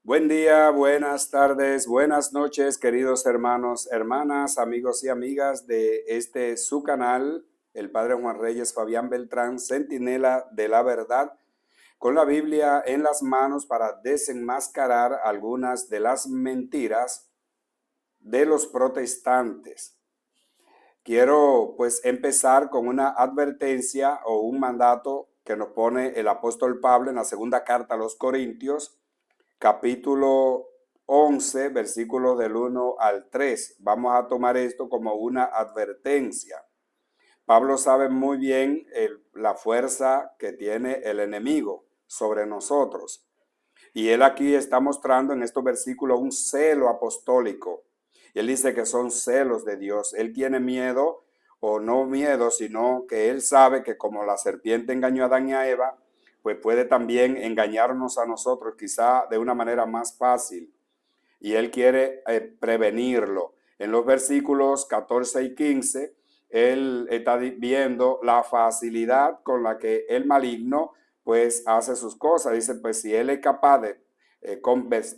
Buen día, buenas tardes, buenas noches, queridos hermanos, hermanas, amigos y amigas de su canal, el Padre Juan Reyes Fabián Beltrán, Centinela de la Verdad, con la Biblia en las manos para desenmascarar algunas de las mentiras de los protestantes. Quiero pues empezar con una advertencia o un mandato que nos pone el apóstol Pablo en la segunda carta a los Corintios, capítulo 11, versículos del 1 al 3. Vamos a tomar esto como una advertencia. Pablo sabe muy bien la fuerza que tiene el enemigo sobre nosotros. Y él aquí está mostrando en estos versículos un celo apostólico. Él dice que son celos de Dios. Él tiene miedo, o no miedo, sino que él sabe que como la serpiente engañó a Adán y a Eva, pues puede también engañarnos a nosotros, quizá de una manera más fácil. Y él quiere prevenirlo. En los versículos 14 y 15, él está viendo la facilidad con la que el maligno pues hace sus cosas. Dice, pues si él es capaz de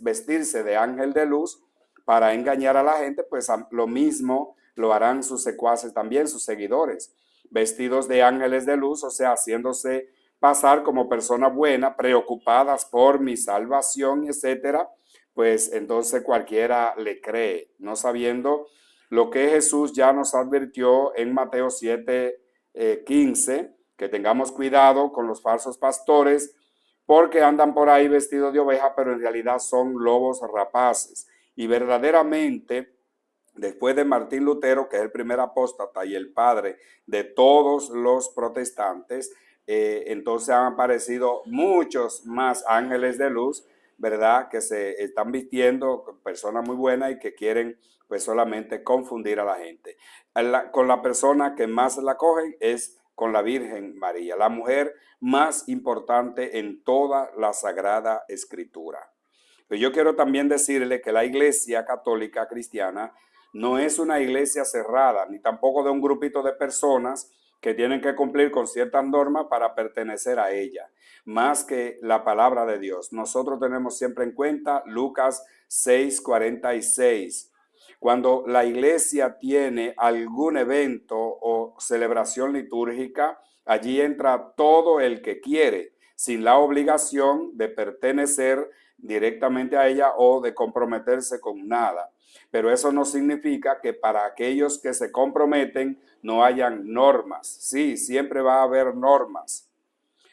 vestirse de ángel de luz para engañar a la gente, pues lo mismo lo harán sus secuaces también, sus seguidores, vestidos de ángeles de luz, o sea, haciéndose pasar como personas buenas, preocupadas por mi salvación, etcétera. Pues entonces cualquiera le cree, no sabiendo lo que Jesús ya nos advirtió en Mateo 7, 15, que tengamos cuidado con los falsos pastores, porque andan por ahí vestidos de oveja, pero en realidad son lobos rapaces. Y verdaderamente, después de Martín Lutero, que es el primer apóstata y el padre de todos los protestantes, entonces han aparecido muchos más ángeles de luz, ¿verdad? Que se están vistiendo con personas muy buenas y que quieren pues solamente confundir a la gente. Con la persona que más la cogen es con la Virgen María, la mujer más importante en toda la Sagrada Escritura. Pero yo quiero también decirle que la Iglesia Católica Cristiana no es una iglesia cerrada, ni tampoco de un grupito de personas que tienen que cumplir con ciertas normas para pertenecer a ella, más que la palabra de Dios. Nosotros tenemos siempre en cuenta Lucas 6:46. Cuando la iglesia tiene algún evento o celebración litúrgica, allí entra todo el que quiere, sin la obligación de pertenecer directamente a ella o de comprometerse con nada. Pero eso no significa que para aquellos que se comprometen no hayan normas. Sí, siempre va a haber normas.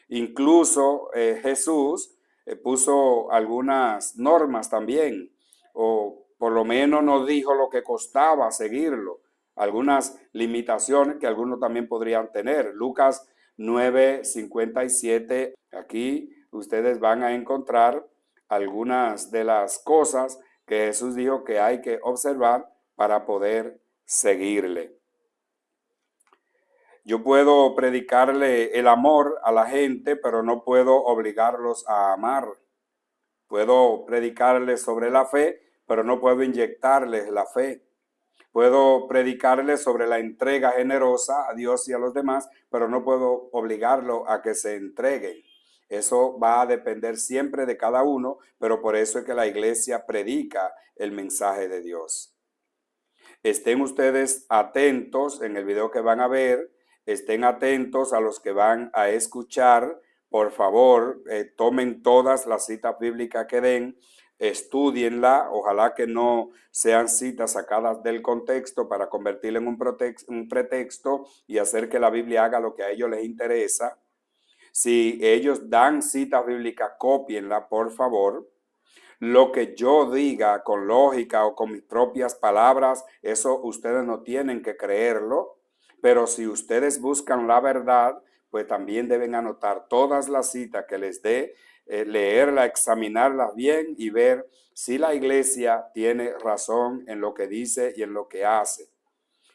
Incluso Jesús puso algunas normas también, o por lo menos nos dijo lo que costaba seguirlo, algunas limitaciones que algunos también podrían tener. Lucas 9:57, aquí ustedes van a encontrar algunas de las cosas que Jesús dijo que hay que observar para poder seguirle. Yo puedo predicarle el amor a la gente, pero no puedo obligarlos a amar. Puedo predicarles sobre la fe, pero no puedo inyectarles la fe. Puedo predicarles sobre la entrega generosa a Dios y a los demás, pero no puedo obligarlo a que se entreguen. Eso va a depender siempre de cada uno, pero por eso es que la iglesia predica el mensaje de Dios. Estén ustedes atentos en el video que van a ver, estén atentos a los que van a escuchar. Por favor, tomen todas las citas bíblicas que den, estudienla, ojalá que no sean citas sacadas del contexto para convertirla en un pretexto y hacer que la Biblia haga lo que a ellos les interesa. Si ellos dan citas bíblicas, cópienla, por favor. Lo que yo diga con lógica o con mis propias palabras, eso ustedes no tienen que creerlo, pero si ustedes buscan la verdad, pues también deben anotar todas las citas que les dé, leerla, examinarlas bien y ver si la iglesia tiene razón en lo que dice y en lo que hace.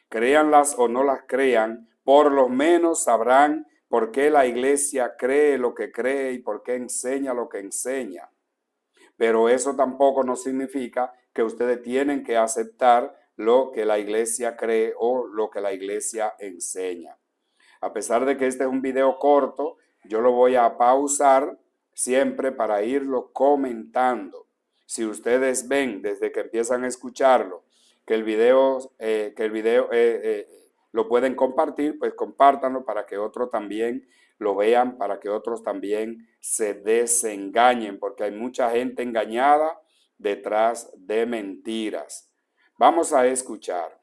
Créanlas o no las crean, por lo menos sabrán por qué la iglesia cree lo que cree y por qué enseña lo que enseña. Pero eso tampoco no significa que ustedes tienen que aceptar lo que la iglesia cree o lo que la iglesia enseña. A pesar de que este es un video corto, yo lo voy a pausar siempre para irlo comentando. Si ustedes ven desde que empiezan a escucharlo, que el video, lo pueden compartir, pues compártanlo para que otros también lo vean, para que otros también se desengañen, porque hay mucha gente engañada detrás de mentiras. Vamos a escuchar.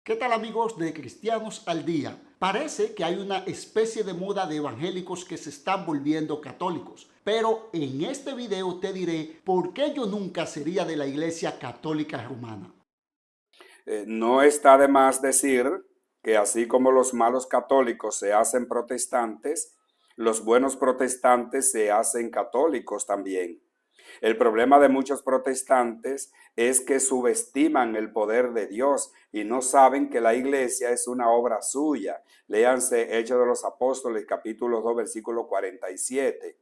¿Qué tal amigos de Cristianos al Día? Parece que hay una especie de moda de evangélicos que se están volviendo católicos, pero en este video te diré por qué yo nunca sería de la Iglesia Católica Romana. No está de más decir que así como los malos católicos se hacen protestantes, los buenos protestantes se hacen católicos también. El problema de muchos protestantes es que subestiman el poder de Dios y no saben que la iglesia es una obra suya. Léanse Hechos de los Apóstoles, capítulo 2, versículo 47.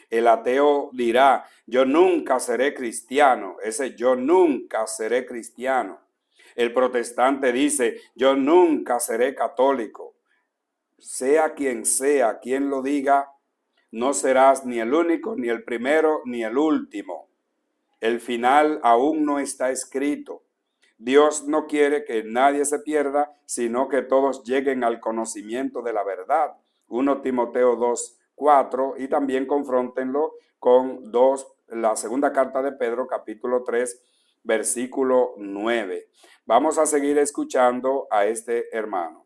El ateo dirá, yo nunca seré cristiano. Ese yo nunca seré cristiano. El protestante dice, yo nunca seré católico. Sea quien lo diga, no serás ni el único, ni el primero, ni el último. El final aún no está escrito. Dios no quiere que nadie se pierda, sino que todos lleguen al conocimiento de la verdad. 1 Timoteo 2:4 y también confróntenlo con la segunda carta de Pedro, capítulo 3, versículo 9. Vamos a seguir escuchando a este hermano.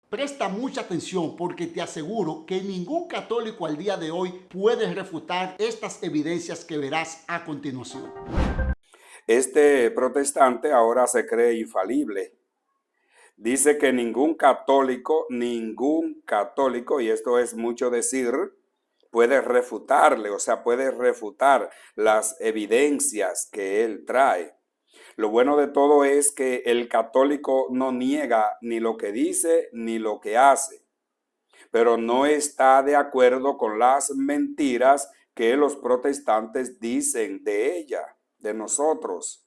Presta mucha atención porque te aseguro que ningún católico al día de hoy puede refutar estas evidencias que verás a continuación. Este protestante ahora se cree infalible. Dice que ningún católico, y esto es mucho decir, puede refutarle, o sea, puede refutar las evidencias que él trae. Lo bueno de todo es que el católico no niega ni lo que dice ni lo que hace, pero no está de acuerdo con las mentiras que los protestantes dicen de ella, de nosotros.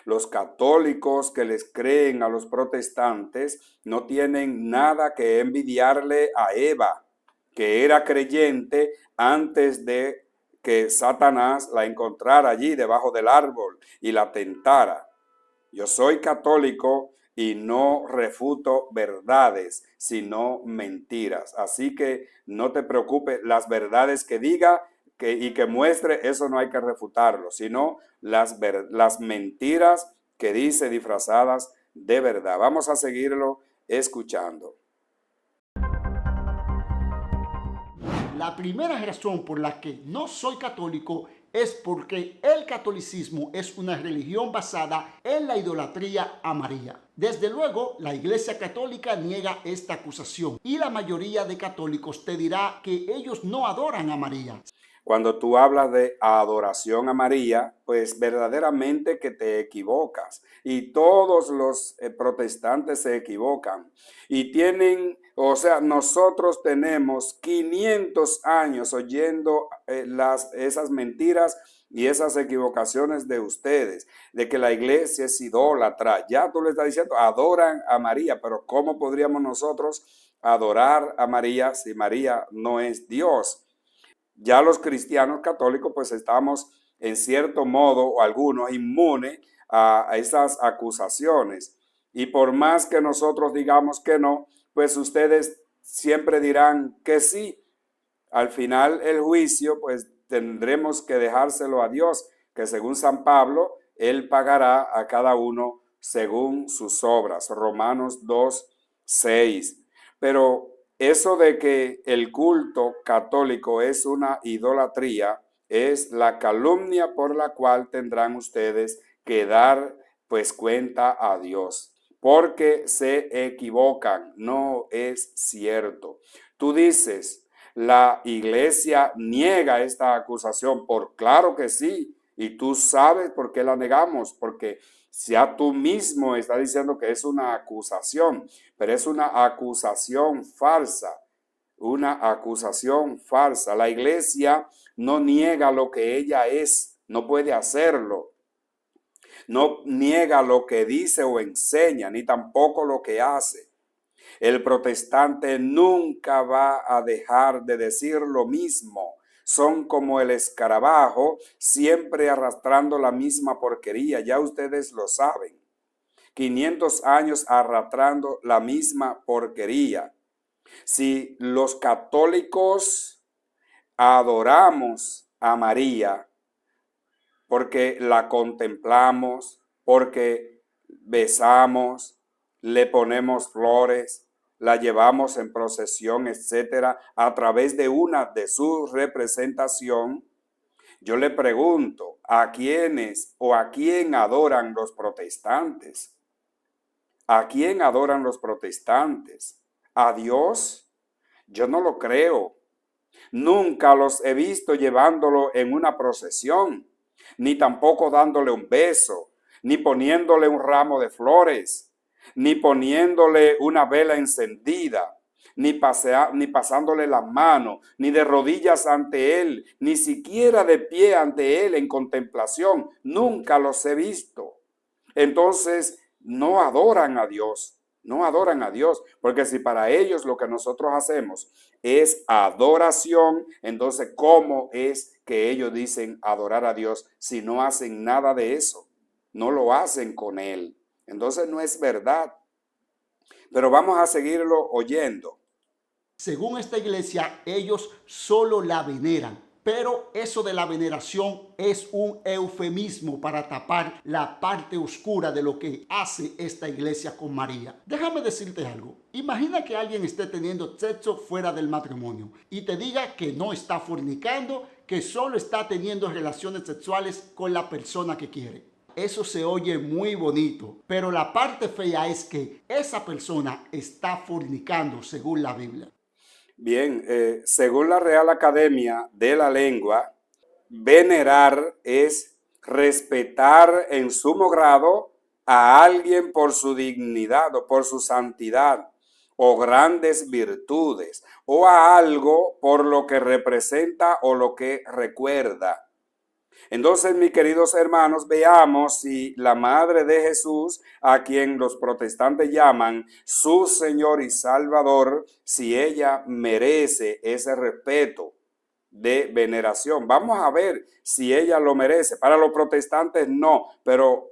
Los católicos que les creen a los protestantes no tienen nada que envidiarle a Eva, que era creyente antes de que Satanás la encontrara allí debajo del árbol y la tentara. Yo soy católico y no refuto verdades, sino mentiras. Así que no te preocupes, las verdades que diga y que muestre, eso no hay que refutarlo, sino las mentiras que dice disfrazadas de verdad. Vamos a seguirlo escuchando. La primera razón por la que no soy católico es porque el catolicismo es una religión basada en la idolatría a María. Desde luego, la Iglesia Católica niega esta acusación y la mayoría de católicos te dirá que ellos no adoran a María. Cuando tú hablas de adoración a María, pues verdaderamente que te equivocas. Y todos los protestantes se equivocan. Y nosotros tenemos 500 años oyendo esas mentiras y esas equivocaciones de ustedes, de que la iglesia es idólatra. Ya tú le estás diciendo, adoran a María, pero ¿cómo podríamos nosotros adorar a María si María no es Dios? Ya los cristianos católicos pues estamos en cierto modo o algunos inmunes a esas acusaciones. Y por más que nosotros digamos que no, pues ustedes siempre dirán que sí. Al final el juicio pues tendremos que dejárselo a Dios, que según San Pablo, Él pagará a cada uno según sus obras. Romanos 2:6. Pero eso de que el culto católico es una idolatría es la calumnia por la cual tendrán ustedes que dar pues cuenta a Dios, porque se equivocan, no es cierto. Tú dices, la iglesia niega esta acusación, por claro que sí, y tú sabes por qué la negamos, porque ya tú mismo estás diciendo que es una acusación, pero es una acusación falsa, una acusación falsa. La iglesia no niega lo que ella es, no puede hacerlo. No niega lo que dice o enseña, ni tampoco lo que hace. El protestante nunca va a dejar de decir lo mismo. son como el escarabajo, siempre arrastrando la misma porquería. Ya ustedes lo saben. 500 años arrastrando la misma porquería. Si los católicos adoramos a María porque la contemplamos, porque besamos, le ponemos flores, la llevamos en procesión, etcétera, a través de una de su representación, yo le pregunto, ¿a quiénes o a quién adoran los protestantes? ¿A quién adoran los protestantes? ¿A Dios? Yo no lo creo. Nunca los he visto llevándolo en una procesión, ni tampoco dándole un beso, ni poniéndole un ramo de flores, ni poniéndole una vela encendida, ni pasándole la mano, ni de rodillas ante él, ni siquiera de pie ante él en contemplación. Nunca los he visto. Entonces, no adoran a Dios. No adoran a Dios, porque si para ellos lo que nosotros hacemos es adoración, entonces ¿cómo es que ellos dicen adorar a Dios si no hacen nada de eso? No lo hacen con Él. Entonces no es verdad. Pero vamos a seguirlo oyendo. Según esta iglesia, ellos solo la veneran. Pero eso de la veneración es un eufemismo para tapar la parte oscura de lo que hace esta iglesia con María. Déjame decirte algo. Imagina que alguien esté teniendo sexo fuera del matrimonio y te diga que no está fornicando, que solo está teniendo relaciones sexuales con la persona que quiere. Eso se oye muy bonito, pero la parte fea es que esa persona está fornicando según la Biblia. Bien, según la Real Academia de la Lengua, venerar es respetar en sumo grado a alguien por su dignidad o por su santidad o grandes virtudes, o a algo por lo que representa o lo que recuerda. Entonces, mis queridos hermanos, veamos si la Madre de Jesús, a quien los protestantes llaman su Señor y Salvador, si ella merece ese respeto de veneración. Vamos a ver si ella lo merece. Para los protestantes no, pero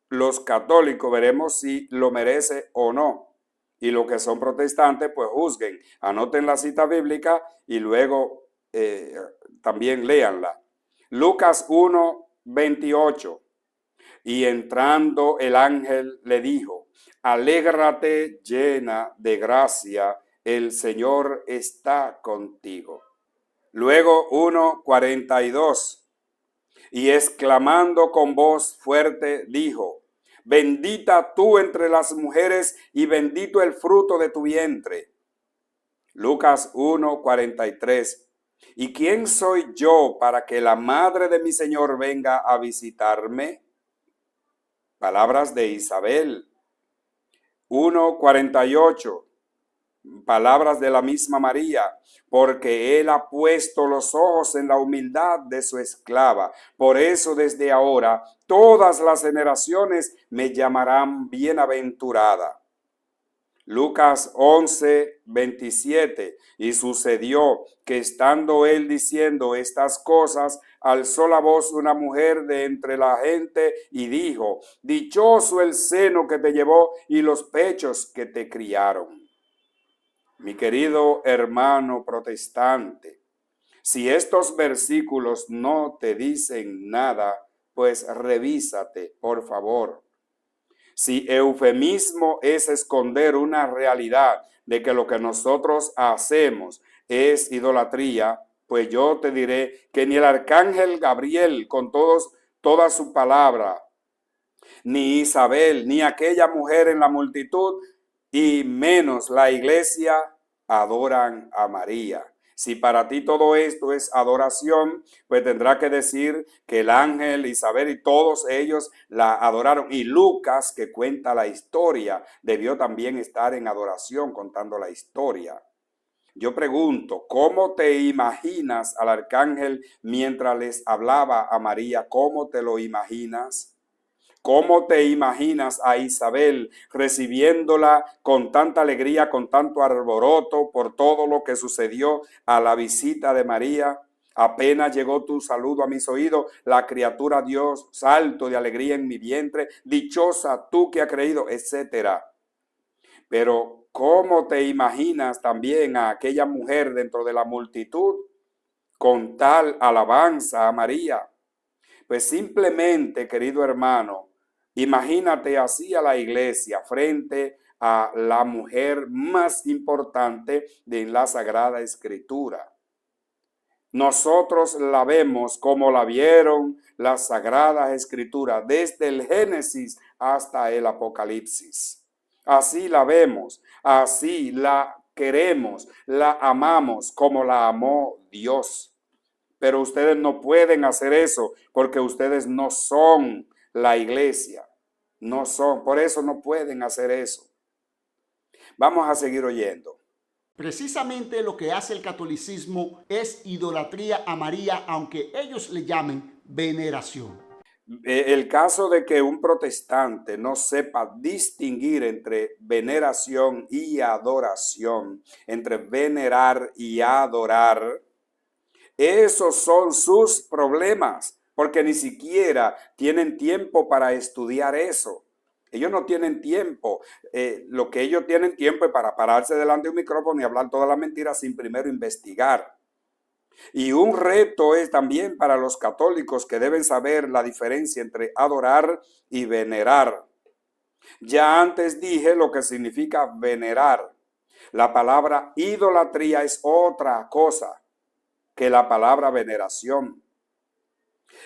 los católicos veremos si lo merece o no. Y los que son protestantes, pues juzguen, anoten la cita bíblica y luego también léanla. Lucas 1:28. Y entrando el ángel le dijo: alégrate llena de gracia, el Señor está contigo. Luego 1:42. Y exclamando con voz fuerte dijo: bendita tú entre las mujeres y bendito el fruto de tu vientre. Lucas 1:43. ¿Y quién soy yo para que la madre de mi Señor venga a visitarme? Palabras de Isabel. 1:48. Palabras de la misma María. Porque él ha puesto los ojos en la humildad de su esclava. Por eso desde ahora todas las generaciones me llamarán bienaventurada. Lucas 11:27. Y sucedió que estando él diciendo estas cosas, alzó la voz una mujer de entre la gente y dijo: dichoso el seno que te llevó y los pechos que te criaron. Mi querido hermano protestante, si estos versículos no te dicen nada, pues revísate, por favor. Si eufemismo es esconder una realidad de que lo que nosotros hacemos es idolatría, pues yo te diré que ni el arcángel Gabriel con toda su palabra, ni Isabel, ni aquella mujer en la multitud, y menos la iglesia adoran a María. Si para ti todo esto es adoración, pues tendrá que decir que el ángel, Isabel y todos ellos la adoraron. Y Lucas, que cuenta la historia, debió también estar en adoración contando la historia. Yo pregunto, ¿cómo te imaginas al arcángel mientras les hablaba a María? ¿Cómo te lo imaginas? ¿Cómo te imaginas a Isabel recibiéndola con tanta alegría, con tanto alboroto por todo lo que sucedió a la visita de María? Apenas llegó tu saludo a mis oídos, la criatura dio salto de alegría en mi vientre, dichosa tú que has creído, etcétera. Pero ¿cómo te imaginas también a aquella mujer dentro de la multitud con tal alabanza a María? Pues simplemente, querido hermano, imagínate así a la iglesia frente a la mujer más importante de la Sagrada Escritura. Nosotros la vemos como la vieron las Sagradas Escrituras, desde el Génesis hasta el Apocalipsis. Así la vemos, así la queremos, la amamos como la amó Dios. Pero ustedes no pueden hacer eso porque ustedes no son la iglesia. No son, por eso no pueden hacer eso. Vamos a seguir oyendo. Precisamente lo que hace el catolicismo es idolatría a María, aunque ellos le llamen veneración. El caso de que un protestante no sepa distinguir entre veneración y adoración, entre venerar y adorar, esos son sus problemas, porque ni siquiera tienen tiempo para estudiar eso. Ellos no tienen tiempo. Lo que ellos tienen tiempo es para pararse delante de un micrófono y hablar todas las mentiras sin primero investigar. Y un reto es también para los católicos que deben saber la diferencia entre adorar y venerar. Ya antes dije lo que significa venerar. La palabra idolatría es otra cosa que la palabra veneración.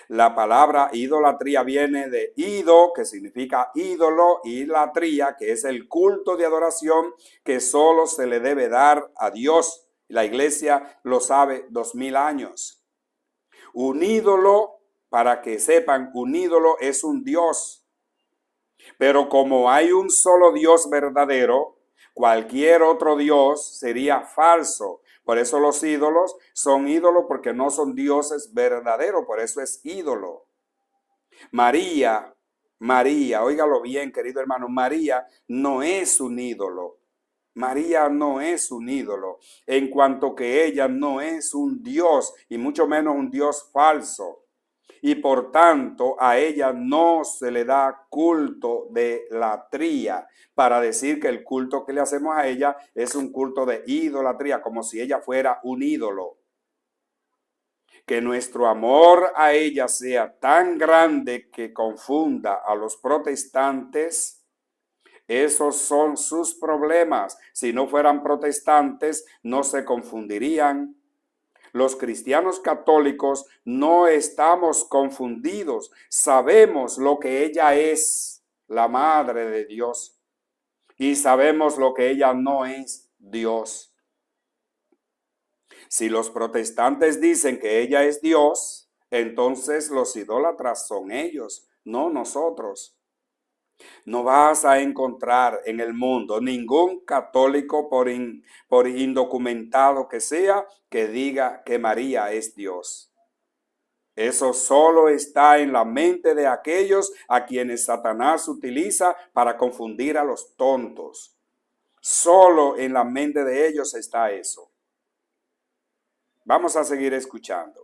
La palabra idolatría viene de ido, que significa ídolo, y latría, que es el culto de adoración que solo se le debe dar a Dios. La iglesia lo sabe 2000 años. Un ídolo, para que sepan, un ídolo es un Dios. Pero como hay un solo Dios verdadero, cualquier otro Dios sería falso. Por eso los ídolos son ídolos porque no son dioses verdaderos, por eso es ídolo. María, óigalo bien, querido hermano, María no es un ídolo. María no es un ídolo, en cuanto que ella no es un Dios, y mucho menos un Dios falso. Y por tanto a ella no se le da culto de latría, para decir que el culto que le hacemos a ella es un culto de idolatría, como si ella fuera un ídolo. Que nuestro amor a ella sea tan grande que confunda a los protestantes. Esos son sus problemas. Si no fueran protestantes, no se confundirían. Los cristianos católicos no estamos confundidos. Sabemos lo que ella es, la Madre de Dios. Y sabemos lo que ella no es, Dios. Si los protestantes dicen que ella es Dios, entonces los idólatras son ellos, no nosotros. No vas a encontrar en el mundo ningún católico, por indocumentado que sea, que diga que María es Dios. Eso solo está en la mente de aquellos a quienes Satanás utiliza para confundir a los tontos. Solo en la mente de ellos está eso. Vamos a seguir escuchando.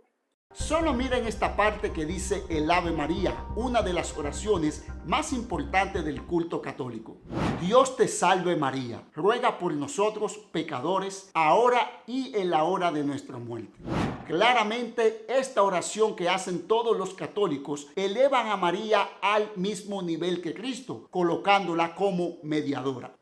Solo miren esta parte que dice el Ave María, una de las oraciones más importantes del culto católico. Dios te salve María, ruega por nosotros pecadores, ahora y en la hora de nuestra muerte. Claramente esta oración que hacen todos los católicos elevan a María al mismo nivel que Cristo, colocándola como mediadora.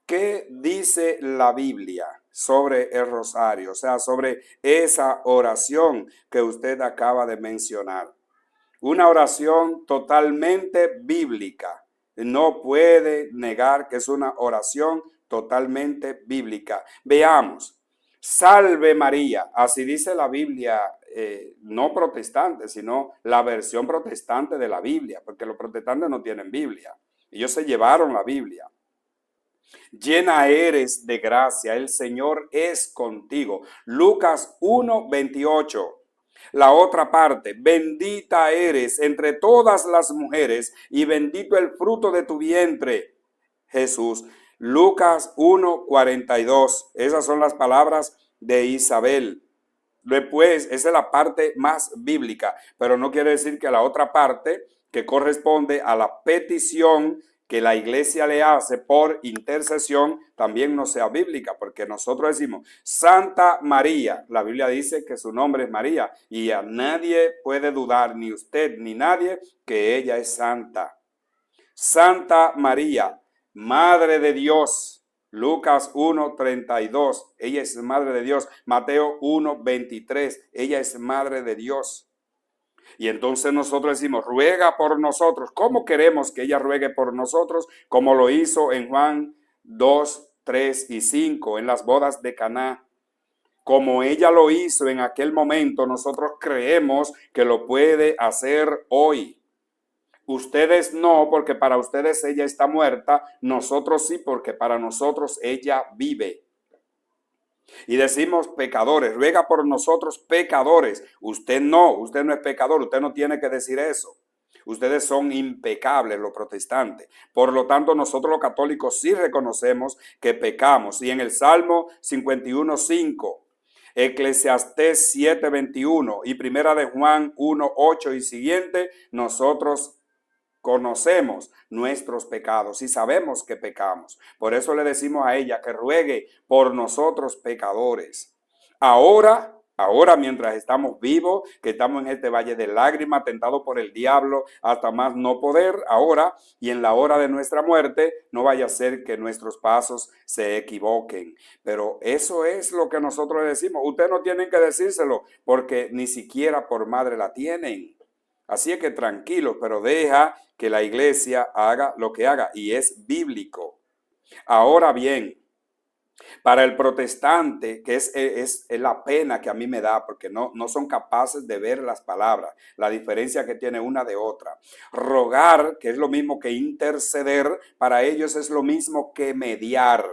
¿Qué dice la Biblia sobre el rosario? O sea, sobre esa oración que usted acaba de mencionar. Una oración totalmente bíblica. No puede negar que es una oración totalmente bíblica. Veamos. Salve María. Así dice la Biblia, no protestante, sino la versión protestante de la Biblia, porque los protestantes no tienen Biblia. Ellos se llevaron la Biblia. Llena eres de gracia, el Señor es contigo. Lucas 1:28. La otra parte, bendita eres entre todas las mujeres y bendito el fruto de tu vientre, Jesús. Lucas 1:42. Esas son las palabras de Isabel. Después, esa es la parte más bíblica, pero no quiere decir que la otra parte que corresponde a la petición que la iglesia le hace por intercesión también no sea bíblica, porque nosotros decimos Santa María, la Biblia dice que su nombre es María y a nadie puede dudar, ni usted ni nadie, que ella es santa. Santa María, Madre de Dios, Lucas 1:32, ella es Madre de Dios. Mateo 1:23, ella es Madre de Dios. Y entonces nosotros decimos, ruega por nosotros. ¿Cómo queremos que ella ruegue por nosotros? Como lo hizo en Juan 2, 3 y 5, en las bodas de Caná. Como ella lo hizo en aquel momento, nosotros creemos que lo puede hacer hoy. Ustedes no, porque para ustedes ella está muerta. Nosotros sí, porque para nosotros ella vive. Y decimos pecadores, ruega por nosotros pecadores. Usted no es pecador, usted no tiene que decir eso. Ustedes son impecables, los protestantes. Por lo tanto, nosotros los católicos sí reconocemos que pecamos. Y en el Salmo 51:5, Eclesiastés 7:21 y Primera de Juan 1:8 y siguiente, nosotros conocemos nuestros pecados y sabemos que pecamos. Por eso le decimos a ella que ruegue por nosotros pecadores. Ahora mientras estamos vivos, que estamos en este valle de lágrimas, tentados por el diablo hasta más no poder, ahora y en la hora de nuestra muerte, no vaya a ser que nuestros pasos se equivoquen. Pero eso es lo que nosotros le decimos. Ustedes no tienen que decírselo porque ni siquiera por madre la tienen. Así es que tranquilo, pero deja que la iglesia haga lo que haga y es bíblico. Ahora bien, para el protestante, que es la pena que a mí me da, porque no son capaces de ver las palabras, la diferencia que tiene una de otra. Rogar, que es lo mismo que interceder, para ellos es lo mismo que mediar.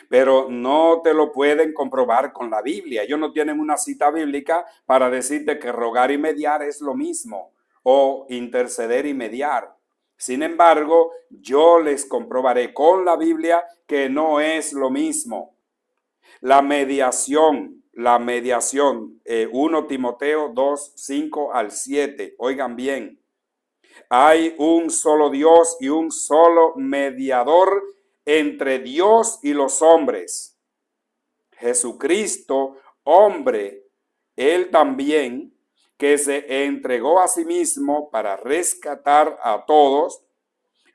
Pero no te lo pueden comprobar con la Biblia. Ellos no tienen una cita bíblica para decirte que rogar y mediar es lo mismo, o interceder y mediar. Sin embargo, yo les comprobaré con la Biblia que no es lo mismo. La mediación, 1 Timoteo 2, 5 al 7, oigan bien, hay un solo Dios y un solo mediador entre Dios y los hombres. Jesucristo, hombre, él también, que se entregó a sí mismo para rescatar a todos.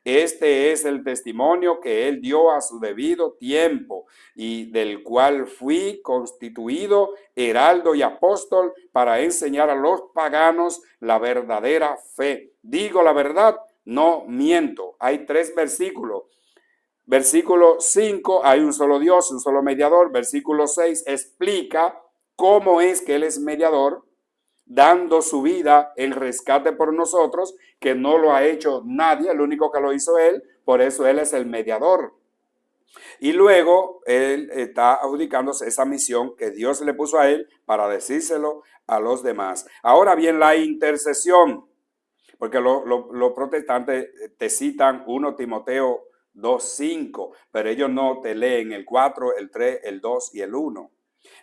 Este es el testimonio que él dio a su debido tiempo y del cual fui constituido heraldo y apóstol para enseñar a los paganos la verdadera fe. Digo la verdad, no miento. Hay 3 versículos. Versículo 5, hay un solo Dios, un solo mediador. Versículo 6 explica cómo es que Él es mediador, dando su vida en rescate por nosotros, que no lo ha hecho nadie, el único que lo hizo Él, por eso Él es el mediador. Y luego Él está adjudicándose esa misión que Dios le puso a Él para decírselo a los demás. Ahora bien, la intercesión, porque los protestantes te citan 1 Timoteo 2:5, pero ellos no te leen el 4, el 3, el 2 y el 1.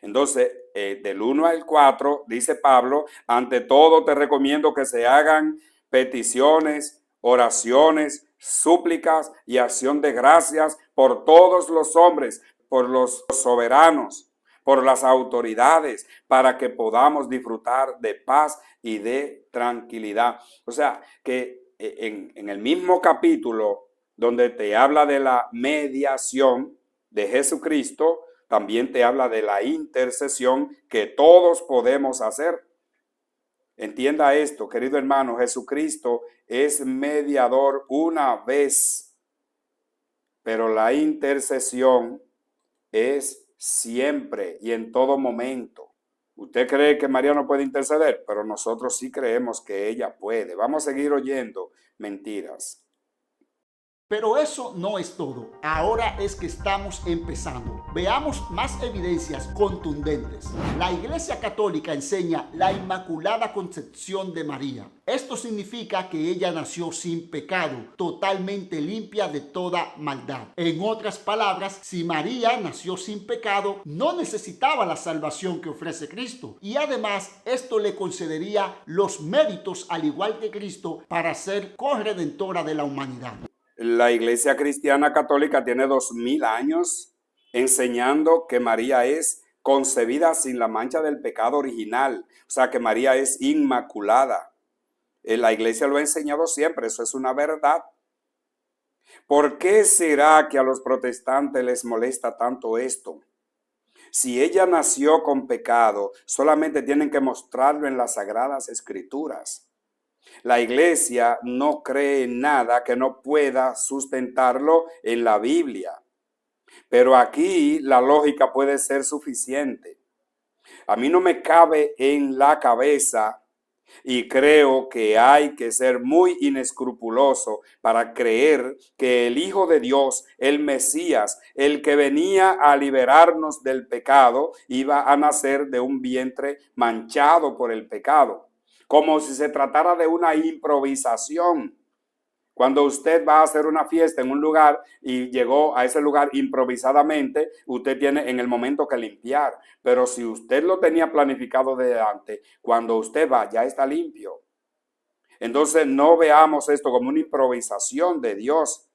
Entonces, del 1 al 4, dice Pablo, ante todo te recomiendo que se hagan peticiones, oraciones, súplicas y acción de gracias por todos los hombres, por los soberanos, por las autoridades, para que podamos disfrutar de paz y de tranquilidad. O sea, que en el mismo capítulo donde te habla de la mediación de Jesucristo, también te habla de la intercesión que todos podemos hacer. Entienda esto, querido hermano, Jesucristo es mediador una vez, pero la intercesión es siempre y en todo momento. Usted cree que María no puede interceder, pero nosotros sí creemos que ella puede. Vamos a seguir oyendo mentiras. Pero eso no es todo. Ahora es que estamos empezando. Veamos más evidencias contundentes. La Iglesia Católica enseña la Inmaculada Concepción de María. Esto significa que ella nació sin pecado, totalmente limpia de toda maldad. En otras palabras, si María nació sin pecado, no necesitaba la salvación que ofrece Cristo. Y además, esto le concedería los méritos, al igual que Cristo, para ser corredentora de la humanidad. La Iglesia Cristiana Católica tiene 2000 años enseñando que María es concebida sin la mancha del pecado original, o sea que María es inmaculada. La Iglesia lo ha enseñado siempre, eso es una verdad. ¿Por qué será que a los protestantes les molesta tanto esto? Si ella nació con pecado, solamente tienen que mostrarlo en las Sagradas Escrituras. La Iglesia no cree en nada que no pueda sustentarlo en la Biblia. Pero aquí la lógica puede ser suficiente. A mí no me cabe en la cabeza y creo que hay que ser muy inescrupuloso para creer que el Hijo de Dios, el Mesías, el que venía a liberarnos del pecado, iba a nacer de un vientre manchado por el pecado. Como si se tratara de una improvisación. Cuando usted va a hacer una fiesta en un lugar y llegó a ese lugar improvisadamente, usted tiene en el momento que limpiar. Pero si usted lo tenía planificado de antes, cuando usted va ya está limpio. Entonces no veamos esto como una improvisación de Dios.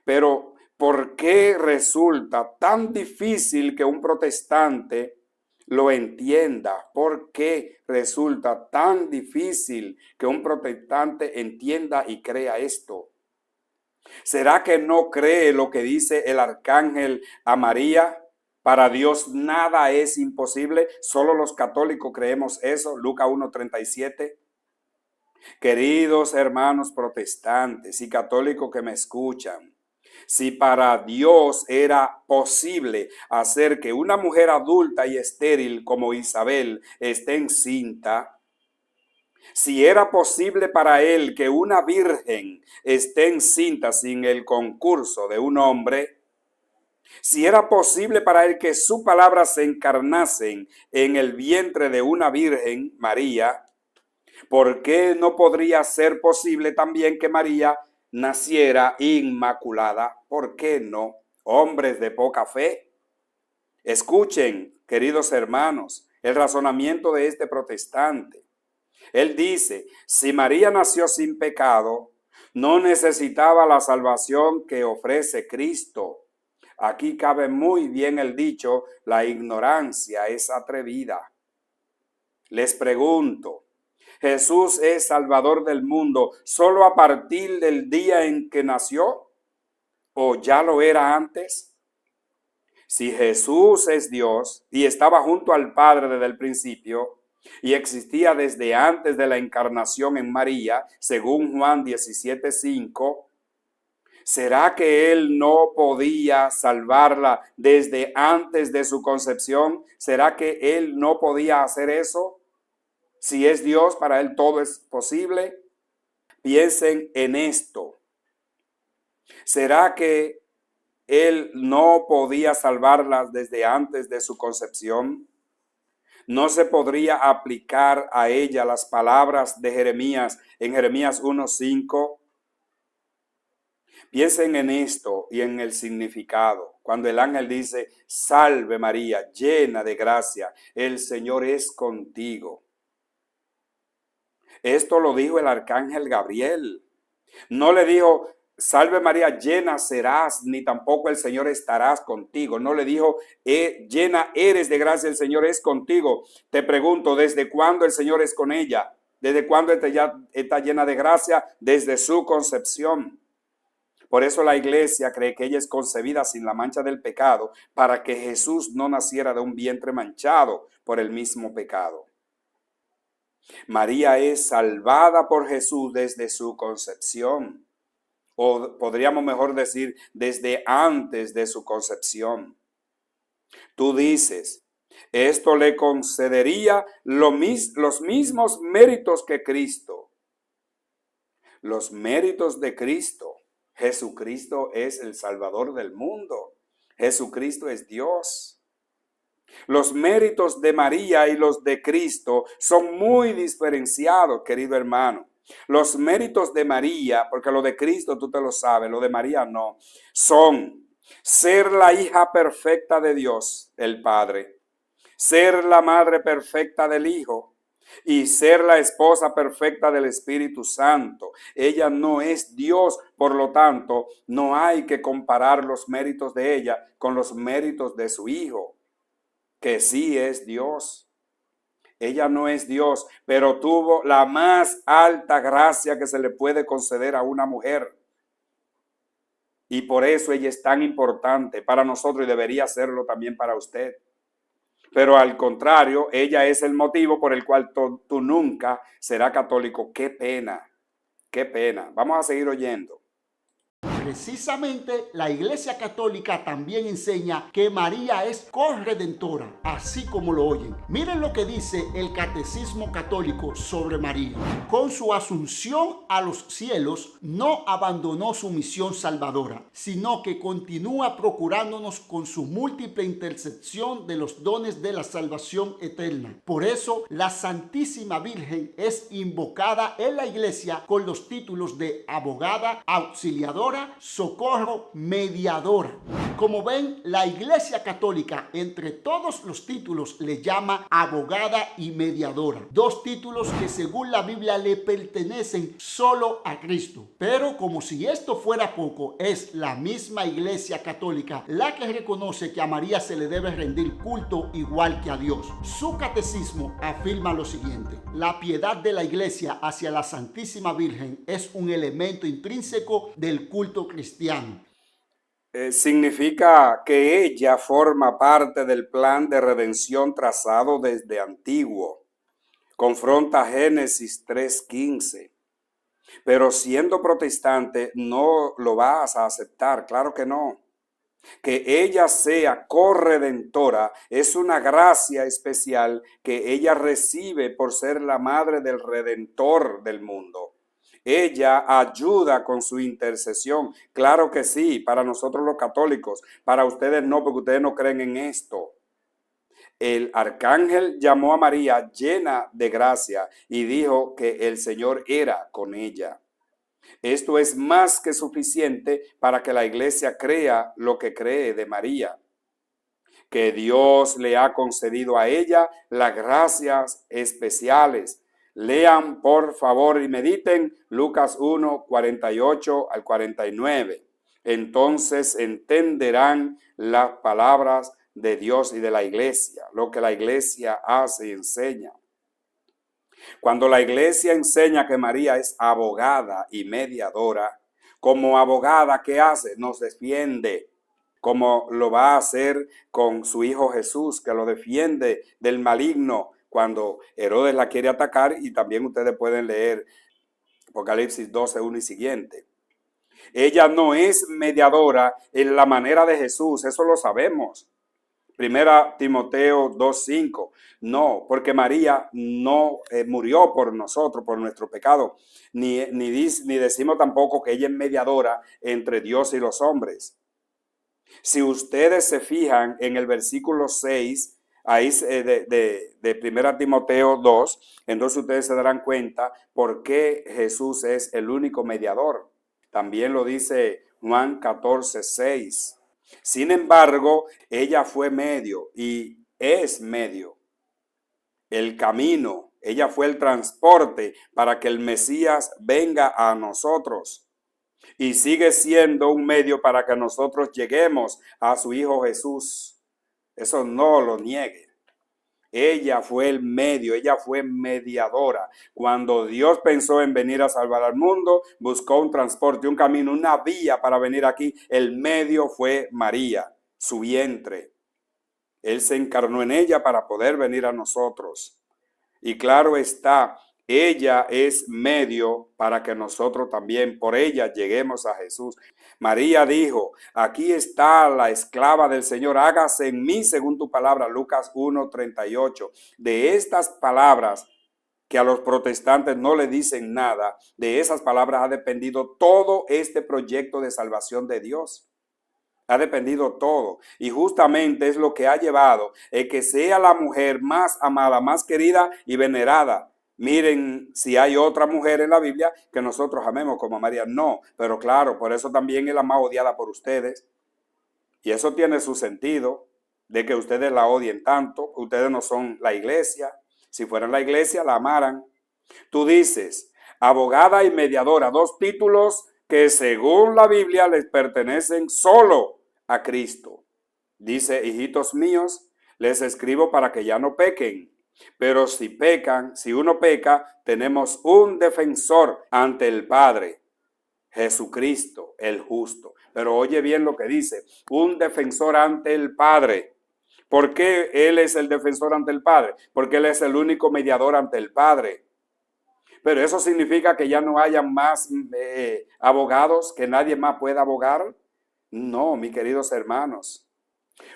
Pero ¿por qué resulta tan difícil que un protestante lo entienda? ¿Por qué resulta tan difícil que un protestante entienda y crea esto? ¿Será que no cree lo que dice el arcángel a María? Para Dios nada es imposible, solo los católicos creemos eso, Lucas 1:37. Queridos hermanos protestantes y católicos que me escuchan, si para Dios era posible hacer que una mujer adulta y estéril como Isabel esté encinta, si era posible para él que una virgen esté encinta sin el concurso de un hombre, si era posible para él que su palabra se encarnase en el vientre de una virgen, María, ¿por qué no podría ser posible también que María naciera inmaculada? ¿Por qué no? Hombres de poca fe. Escuchen, queridos hermanos, el razonamiento de este protestante. Él dice, si María nació sin pecado, no necesitaba la salvación que ofrece Cristo. Aquí cabe muy bien el dicho, la ignorancia es atrevida. Les pregunto, ¿Jesús es Salvador del mundo solo a partir del día en que nació? ¿O ya lo era antes? Si Jesús es Dios y estaba junto al Padre desde el principio y existía desde antes de la encarnación en María, según Juan 17:5, ¿será que Él no podía salvarla desde antes de su concepción? ¿Será que Él no podía hacer eso? Si es Dios, para Él todo es posible. Piensen en esto. ¿Será que Él no podía salvarlas desde antes de su concepción? ¿No se podría aplicar a ella las palabras de Jeremías en Jeremías 1:5? Piensen en esto y en el significado. Cuando el ángel dice, salve María, llena de gracia, el Señor es contigo. Esto lo dijo el arcángel Gabriel. No le dijo, salve María, llena serás, ni tampoco el Señor estarás contigo. No le dijo, llena eres de gracia, el Señor es contigo. Te pregunto, ¿desde cuándo el Señor es con ella? ¿Desde cuándo está llena de gracia? Desde su concepción. Por eso la iglesia cree que ella es concebida sin la mancha del pecado, para que Jesús no naciera de un vientre manchado por el mismo pecado. María es salvada por Jesús desde su concepción, o podríamos mejor decir, desde antes de su concepción. Tú dices, esto le concedería los mismos méritos que Cristo. Los méritos de Cristo. Jesucristo es el Salvador del mundo. Jesucristo es Dios. Los méritos de María y los de Cristo son muy diferenciados, querido hermano. Los méritos de María, porque lo de Cristo tú te lo sabes, lo de María no, son ser la hija perfecta de Dios, el Padre, ser la madre perfecta del Hijo y ser la esposa perfecta del Espíritu Santo. Ella no es Dios, por lo tanto, no hay que comparar los méritos de ella con los méritos de su Hijo, que sí es Dios. Ella no es Dios, pero tuvo la más alta gracia que se le puede conceder a una mujer. Y por eso ella es tan importante para nosotros y debería serlo también para usted. Pero al contrario, ella es el motivo por el cual tú nunca serás católico. ¡Qué pena! ¡Qué pena! Vamos a seguir oyendo. Precisamente la Iglesia Católica también enseña que María es corredentora, así como lo oyen. Miren lo que dice el Catecismo Católico sobre María. Con su asunción a los cielos, no abandonó su misión salvadora, sino que continúa procurándonos con su múltiple intercesión de los dones de la salvación eterna. Por eso, la Santísima Virgen es invocada en la Iglesia con los títulos de abogada, auxiliadora, socorro, mediadora. Como ven, la Iglesia Católica entre todos los títulos le llama abogada y mediadora. Dos títulos que según la Biblia le pertenecen solo a Cristo. Pero como si esto fuera poco, es la misma Iglesia Católica la que reconoce que a María se le debe rendir culto igual que a Dios. Su catecismo afirma lo siguiente: la piedad de la Iglesia hacia la Santísima Virgen es un elemento intrínseco del culto cristiano. Significa que ella forma parte del plan de redención trazado desde antiguo. Confronta Génesis 3:15. Pero siendo protestante no lo vas a aceptar, claro que no. Que ella sea corredentora es una gracia especial que ella recibe por ser la madre del Redentor del mundo. Ella ayuda con su intercesión. Claro que sí, para nosotros los católicos, para ustedes no, porque ustedes no creen en esto. El arcángel llamó a María llena de gracia y dijo que el Señor era con ella. Esto es más que suficiente para que la iglesia crea lo que cree de María, que Dios le ha concedido a ella las gracias especiales. Lean por favor y mediten Lucas 1, 48 al 49. Entonces entenderán las palabras de Dios y de la iglesia, lo que la iglesia hace y enseña. Cuando la iglesia enseña que María es abogada y mediadora, como abogada, ¿qué hace? Nos defiende, como lo va a hacer con su hijo Jesús, que lo defiende del maligno cuando Herodes la quiere atacar, y también ustedes pueden leer Apocalipsis 12, 1 y siguiente. Ella no es mediadora en la manera de Jesús, eso lo sabemos. Primera Timoteo 2:5. No, porque María no murió por nosotros, por nuestro pecado. Ni decimos tampoco que ella es mediadora entre Dios y los hombres. Si ustedes se fijan en el versículo 6, ahí de Primera Timoteo 2, entonces ustedes se darán cuenta por qué Jesús es el único mediador. También lo dice Juan 14:6. Sin embargo, ella fue medio y es medio. El camino, ella fue el transporte para que el Mesías venga a nosotros. Y sigue siendo un medio para que nosotros lleguemos a su Hijo Jesús. Eso no lo niegue. Ella fue el medio, ella fue mediadora. Cuando Dios pensó en venir a salvar al mundo, buscó un transporte, un camino, una vía para venir aquí. El medio fue María, su vientre. Él se encarnó en ella para poder venir a nosotros. Y claro está, ella es medio para que nosotros también por ella lleguemos a Jesús. María dijo: aquí está la esclava del Señor, hágase en mí según tu palabra. Lucas 1:38. De estas palabras que a los protestantes no le dicen nada, de esas palabras ha dependido todo este proyecto de salvación de Dios. Ha dependido todo. Y justamente es lo que ha llevado el que sea la mujer más amada, más querida y venerada. Miren si hay otra mujer en la Biblia que nosotros amemos como María. No, pero claro, por eso también es la más odiada por ustedes. Y eso tiene su sentido, de que ustedes la odien tanto. Ustedes no son la iglesia. Si fueran la iglesia, la amaran. Tú dices, abogada y mediadora, dos títulos que según la Biblia les pertenecen solo a Cristo. Dice, hijitos míos, les escribo para que ya no pequen. Pero si pecan, si uno peca, tenemos un defensor ante el Padre, Jesucristo, el justo. Pero oye bien lo que dice, un defensor ante el Padre. ¿Por qué Él es el defensor ante el Padre? Porque Él es el único mediador ante el Padre. Pero eso significa que ya no haya más abogados, que nadie más pueda abogar. No, mis queridos hermanos.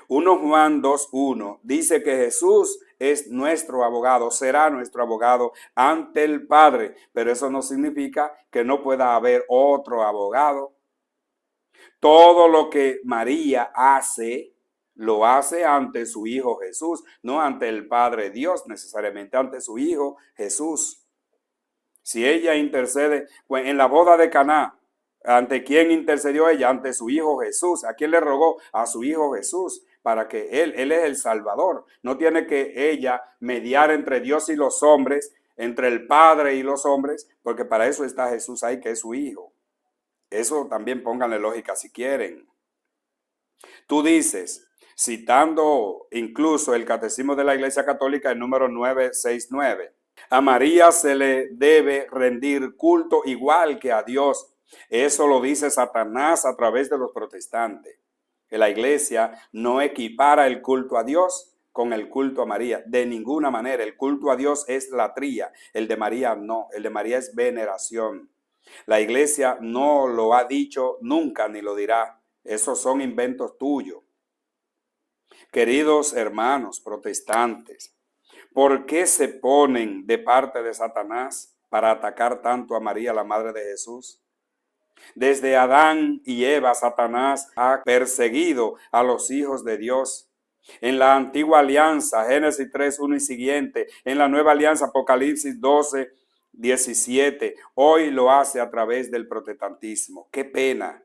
1 Juan 2:1 dice que Jesús es nuestro abogado, será nuestro abogado ante el Padre. Pero eso no significa que no pueda haber otro abogado. Todo lo que María hace, lo hace ante su Hijo Jesús, no ante el Padre Dios necesariamente, ante su Hijo Jesús. Si ella intercede en la boda de Caná, ¿ante quién intercedió ella? Ante su Hijo Jesús. ¿A quién le rogó? A su Hijo Jesús, para que Él es el Salvador. No tiene que ella mediar entre Dios y los hombres, entre el Padre y los hombres, porque para eso está Jesús ahí, que es su Hijo. Eso también pónganle lógica si quieren. Tú dices, citando incluso el Catecismo de la Iglesia Católica, el número 969, a María se le debe rendir culto igual que a Dios. Eso lo dice Satanás a través de los protestantes. Que la iglesia no equipara el culto a Dios con el culto a María. De ninguna manera. El culto a Dios es latría. El de María no. El de María es veneración. La iglesia no lo ha dicho nunca ni lo dirá. Esos son inventos tuyos. Queridos hermanos protestantes, ¿por qué se ponen de parte de Satanás para atacar tanto a María, la madre de Jesús? Desde Adán y Eva, Satanás ha perseguido a los hijos de Dios. En la antigua alianza, Génesis 3:1 y siguiente, en la nueva alianza, Apocalipsis 12:17, hoy lo hace a través del protestantismo. Qué pena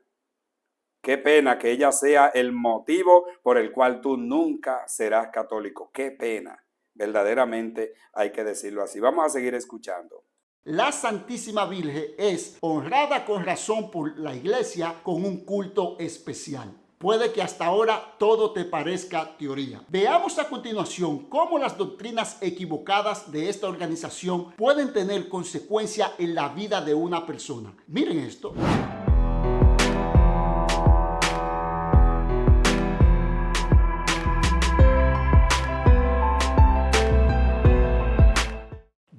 que ella sea el motivo por el cual tú nunca serás católico. Qué pena. Verdaderamente hay que decirlo así. Vamos a seguir escuchando. La Santísima Virgen es honrada con razón por la iglesia con un culto especial. Puede que hasta ahora todo te parezca teoría. Veamos a continuación cómo las doctrinas equivocadas de esta organización pueden tener consecuencia en la vida de una persona. Miren esto.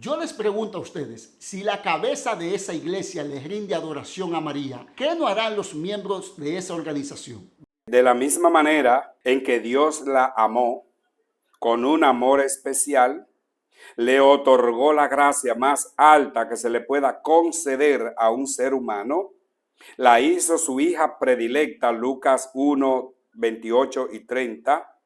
Yo les pregunto a ustedes, si la cabeza de esa iglesia le rinde adoración a María, ¿qué no harán los miembros de esa organización? De la misma manera en que Dios la amó con un amor especial, le otorgó la gracia más alta que se le pueda conceder a un ser humano, la hizo su hija predilecta, Lucas 1:28 y 30,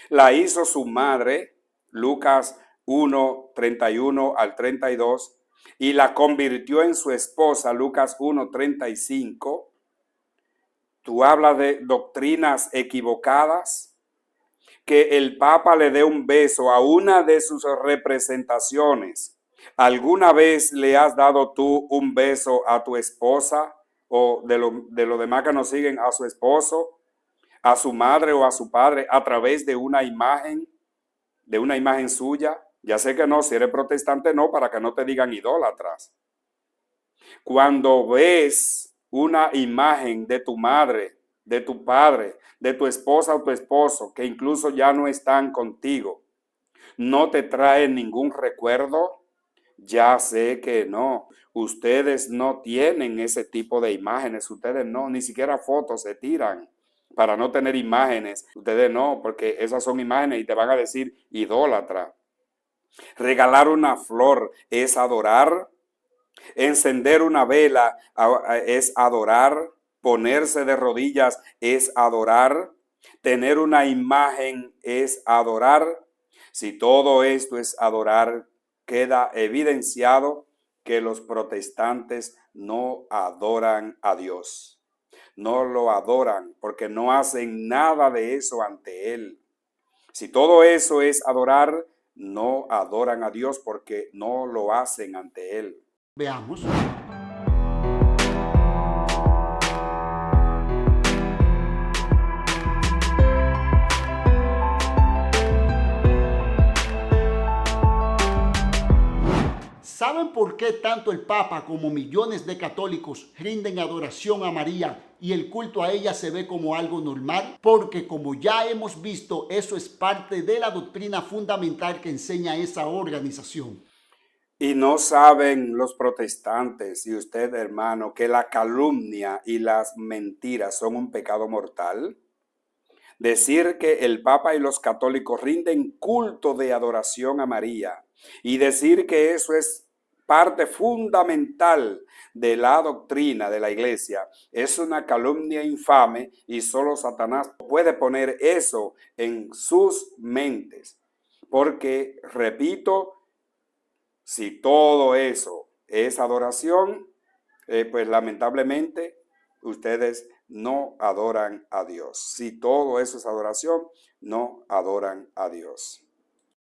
la hizo su madre, Lucas 1:31 al 32, y la convirtió en su esposa, Lucas 1:35. Tú hablas de doctrinas equivocadas, que el Papa le dé un beso a una de sus representaciones. ¿Alguna vez le has dado tú un beso a tu esposa o de lo demás que nos siguen, a su esposo, a su madre o a su padre a través de una imagen suya? Ya sé que no, si eres protestante no, para que no te digan idólatras. Cuando ves una imagen de tu madre, de tu padre, de tu esposa o tu esposo, que incluso ya no están contigo, ¿no te traen ningún recuerdo? Ya sé que no. Ustedes no tienen ese tipo de imágenes. Ustedes no, ni siquiera fotos se tiran para no tener imágenes. Ustedes no, porque esas son imágenes y te van a decir idólatra. Regalar una flor es adorar. Encender una vela es adorar. Ponerse de rodillas es adorar. Tener una imagen es adorar. Si todo esto es adorar, queda evidenciado que los protestantes no adoran a Dios. No lo adoran porque no hacen nada de eso ante Él. Si todo eso es adorar, no adoran a Dios porque no lo hacen ante Él. Veamos. ¿Saben por qué tanto el Papa como millones de católicos rinden adoración a María y el culto a ella se ve como algo normal? Porque como ya hemos visto, eso es parte de la doctrina fundamental que enseña esa organización. Y no saben los protestantes y usted, hermano, que la calumnia y las mentiras son un pecado mortal. Decir que el Papa y los católicos rinden culto de adoración a María y decir que eso es parte fundamental de la doctrina de la iglesia es una calumnia infame y solo Satanás puede poner eso en sus mentes. Porque, repito, si todo eso es adoración, pues lamentablemente ustedes no adoran a Dios. Si todo eso es adoración, no adoran a Dios.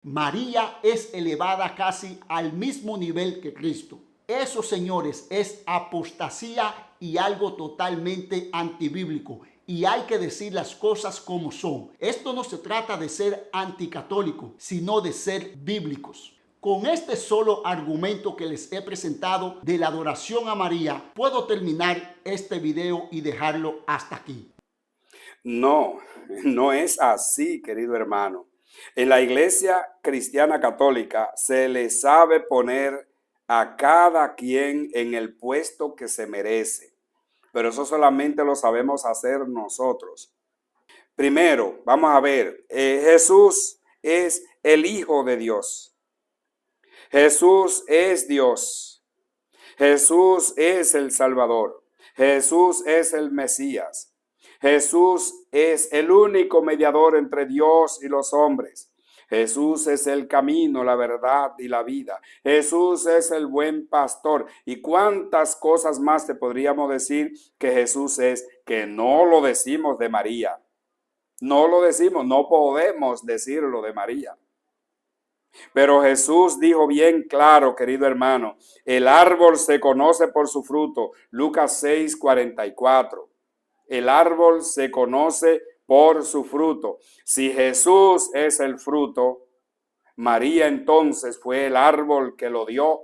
María es elevada casi al mismo nivel que Cristo. Eso, señores, es apostasía y algo totalmente antibíblico. Y hay que decir las cosas como son. Esto no se trata de ser anticatólico, sino de ser bíblicos. Con este solo argumento que les he presentado de la adoración a María, puedo terminar este video y dejarlo hasta aquí. No, no es así, querido hermano. En la Iglesia Cristiana Católica se le sabe poner a cada quien en el puesto que se merece, pero eso solamente lo sabemos hacer nosotros. Primero, vamos a ver, Jesús es el Hijo de Dios. Jesús es Dios. Jesús es el Salvador. Jesús es el Mesías. Jesús es el único mediador entre Dios y los hombres. Jesús es el camino, la verdad y la vida. Jesús es el buen pastor. ¿Y cuántas cosas más te podríamos decir que Jesús es, que no lo decimos de María? No lo decimos, no podemos decirlo de María. Pero Jesús dijo bien claro, querido hermano, el árbol se conoce por su fruto. Lucas 6:44. El árbol se conoce por su fruto. Si Jesús es el fruto, María entonces fue el árbol que lo dio.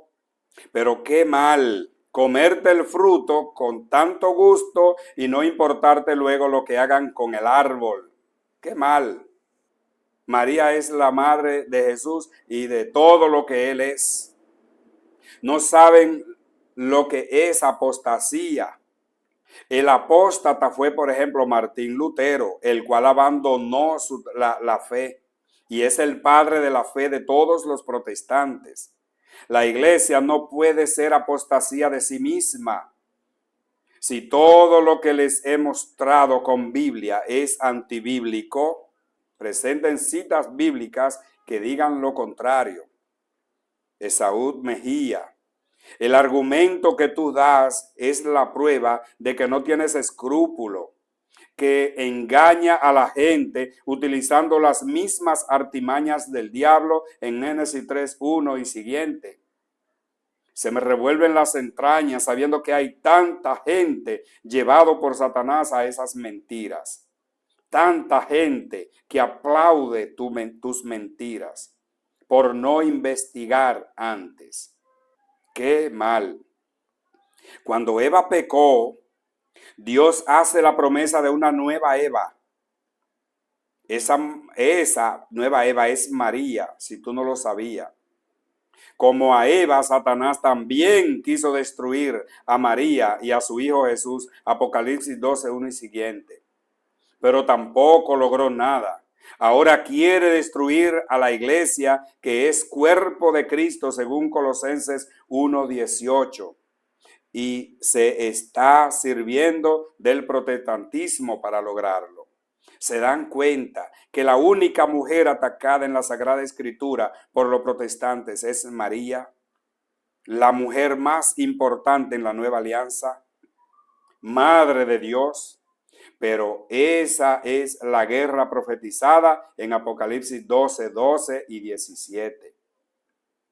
Pero qué mal comerte el fruto con tanto gusto y no importarte luego lo que hagan con el árbol. Qué mal. María es la madre de Jesús y de todo lo que Él es. No saben lo que es apostasía. El apóstata fue, por ejemplo, Martín Lutero, el cual abandonó la fe y es el padre de la fe de todos los protestantes. La iglesia no puede ser apostasía de sí misma. Si todo lo que les he mostrado con Biblia es antibíblico, presenten citas bíblicas que digan lo contrario. Esaú Mejía. El argumento que tú das es la prueba de que no tienes escrúpulo, que engaña a la gente utilizando las mismas artimañas del diablo en Génesis 3:1 y siguiente. Se me revuelven las entrañas sabiendo que hay tanta gente llevado por Satanás a esas mentiras. Tanta gente que aplaude tus mentiras por no investigar antes. ¡Qué mal! Cuando Eva pecó, Dios hace la promesa de una nueva Eva. Esa nueva Eva es María, si tú no lo sabías. Como a Eva, Satanás también quiso destruir a María y a su hijo Jesús, Apocalipsis 12:1 y siguiente. Pero tampoco logró nada. Ahora quiere destruir a la iglesia que es cuerpo de Cristo según Colosenses 1:18. Y se está sirviendo del protestantismo para lograrlo. Se dan cuenta que la única mujer atacada en la Sagrada Escritura por los protestantes es María, la mujer más importante en la Nueva Alianza, Madre de Dios. Pero esa es la guerra profetizada en Apocalipsis 12, 12 y 17.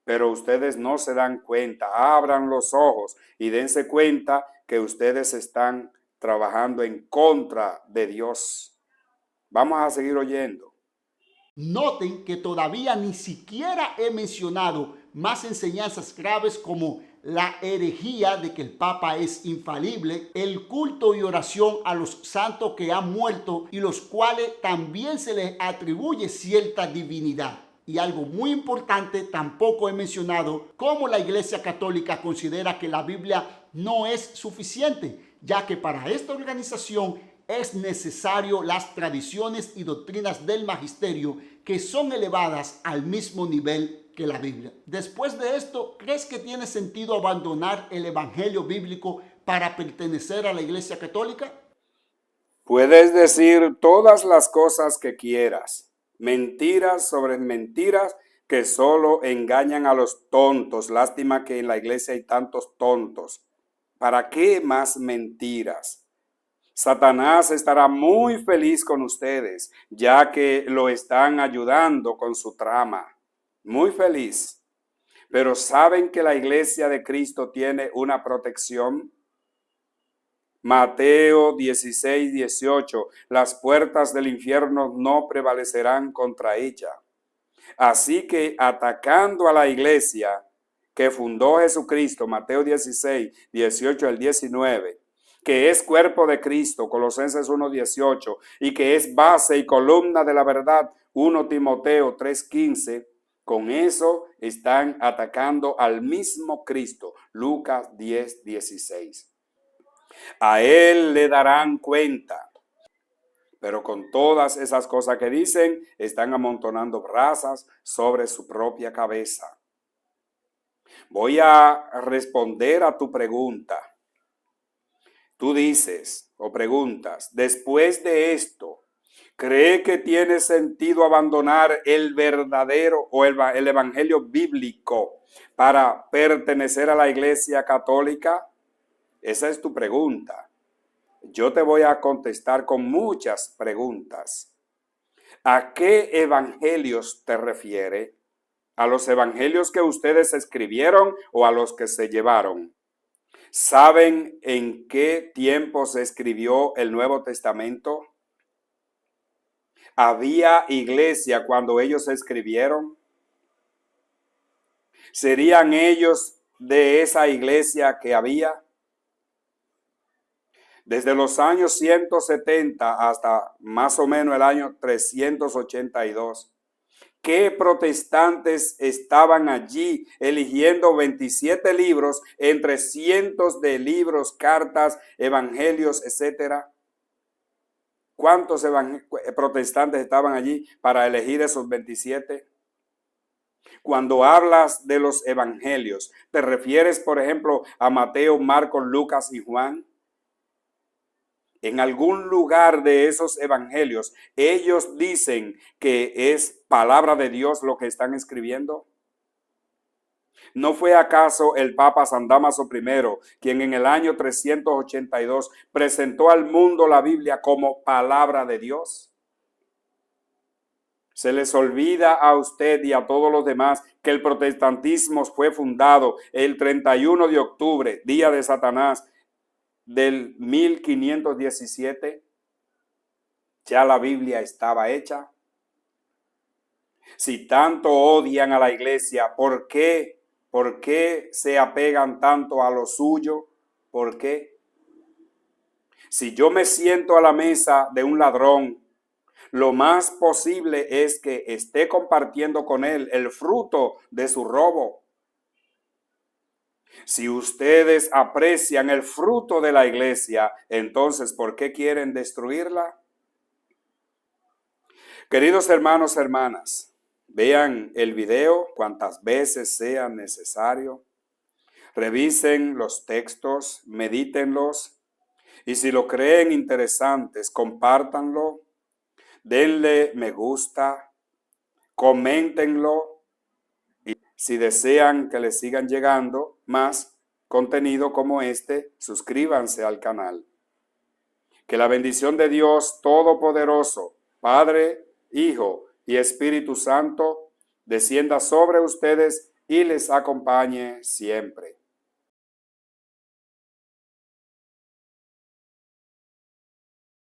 Pero ustedes no se dan cuenta. Abran los ojos y dense cuenta que ustedes están trabajando en contra de Dios. Vamos a seguir oyendo. Noten que todavía ni siquiera he mencionado más enseñanzas graves como la herejía de que el Papa es infalible, el culto y oración a los santos que han muerto y los cuales también se les atribuye cierta divinidad. Y algo muy importante, tampoco he mencionado cómo la Iglesia Católica considera que la Biblia no es suficiente, ya que para esta organización es necesario las tradiciones y doctrinas del magisterio que son elevadas al mismo nivel que la Biblia. Después de esto, ¿crees que tiene sentido abandonar el evangelio bíblico para pertenecer a la Iglesia Católica? Puedes decir todas las cosas que quieras, mentiras sobre mentiras que solo engañan a los tontos. Lástima que en la iglesia hay tantos tontos. ¿Para qué más mentiras? Satanás estará muy feliz con ustedes, ya que lo están ayudando con su trama. Muy feliz. Pero ¿saben que la iglesia de Cristo tiene una protección? Mateo 16, 18. Las puertas del infierno no prevalecerán contra ella. Así que atacando a la iglesia que fundó Jesucristo, Mateo 16, 18 al 19, que es cuerpo de Cristo, Colosenses 1:18, y que es base y columna de la verdad, 1 Timoteo 3:15, con eso están atacando al mismo Cristo, Lucas 10:16. A él le darán cuenta, pero con todas esas cosas que dicen, están amontonando brasas sobre su propia cabeza. Voy a responder a tu pregunta. Tú dices o preguntas, después de esto, ¿cree que tiene sentido abandonar el verdadero o el evangelio bíblico para pertenecer a la Iglesia Católica? Esa es tu pregunta. Yo te voy a contestar con muchas preguntas. ¿A qué evangelios te refiere? ¿A los evangelios que ustedes escribieron o a los que se llevaron? ¿Saben en qué tiempo se escribió el Nuevo Testamento? ¿Había iglesia cuando ellos escribieron? ¿Serían ellos de esa iglesia que había? Desde los años 170 hasta más o menos el año 382. ¿Qué protestantes estaban allí eligiendo 27 libros entre cientos de libros, cartas, evangelios, etcétera? ¿Cuántos protestantes estaban allí para elegir esos 27? Cuando hablas de los evangelios, ¿te refieres, por ejemplo, a Mateo, Marcos, Lucas y Juan? En algún lugar de esos evangelios, ellos dicen que es palabra de Dios lo que están escribiendo. ¿No fue acaso el Papa San Dámaso I quien en el año 382 presentó al mundo la Biblia como palabra de Dios? Se les olvida a usted y a todos los demás que el protestantismo fue fundado el 31 de octubre, día de Satanás, del 1517. Ya la Biblia estaba hecha. Si tanto odian a la iglesia, ¿por qué? ¿Por qué se apegan tanto a lo suyo? ¿Por qué? Si yo me siento a la mesa de un ladrón, lo más posible es que esté compartiendo con él el fruto de su robo. Si ustedes aprecian el fruto de la iglesia, entonces, ¿por qué quieren destruirla? Queridos hermanos, hermanas, vean el video cuantas veces sea necesario. Revisen los textos, medítenlos y si lo creen interesantes, compártanlo, denle me gusta, coméntenlo y si desean que les sigan llegando más contenido como este, suscríbanse al canal. Que la bendición de Dios Todopoderoso, Padre, Hijo y Espíritu Santo, descienda sobre ustedes y les acompañe siempre.